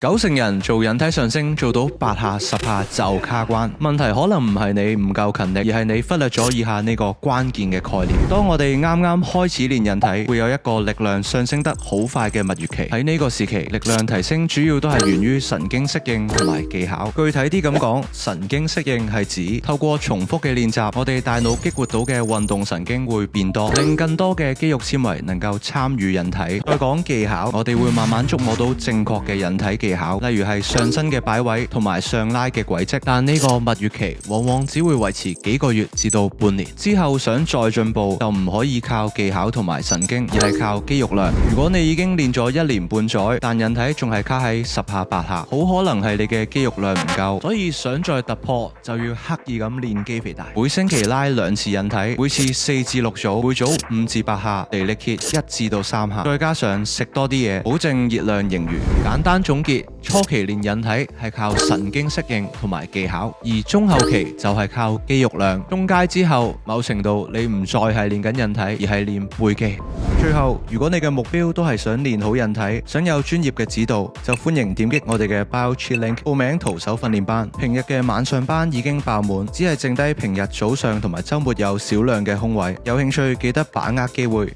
90%人做引體上升做到8下10下就卡關，問題可能唔係你唔夠勤力，而係你忽略咗以下呢個關鍵嘅概念。當我哋啱啱開始練引體，會有一個力量上升得好快嘅蜜月期。喺呢個時期，力量提升主要都係源於神經適應同埋技巧。具體啲咁講，神經適應係指透過重複嘅練習，我哋大腦激活到嘅運動神經會變多，令更多嘅肌肉纖維能夠參與引體。再講技巧，我哋會慢慢觸摸到正確嘅引體技巧，例如係上身嘅擺位同埋上拉嘅軌跡。但呢個蜜月期往往只會維持幾個月至到半年，之後想再進步就唔可以靠技巧同埋神經，而係靠肌肉量。如果你已經練咗1年半載，但引體仲係卡喺10下8下，好可能係你嘅肌肉量唔夠。所以想再突破就要刻意咁練肌肥大。每星期拉2次引體，每次4至6組，每組5至8下，地力竭1至到3下，再加上食多啲嘢，保證熱量盈餘。簡單總結，初期練引體係靠神經適應同埋技巧，而中後期就係靠肌肉量。中階之後，某程度你唔再係練緊引體，而係練背肌。最後，如果你嘅目標都係想練好引體，想有專業嘅指導，就歡迎點擊我哋嘅 Bio Cheat Link 報名徒手訓練班。平日嘅晚上班已經爆滿，只係剩低平日早上同埋週末有少量嘅空位。有興趣記得把握機會。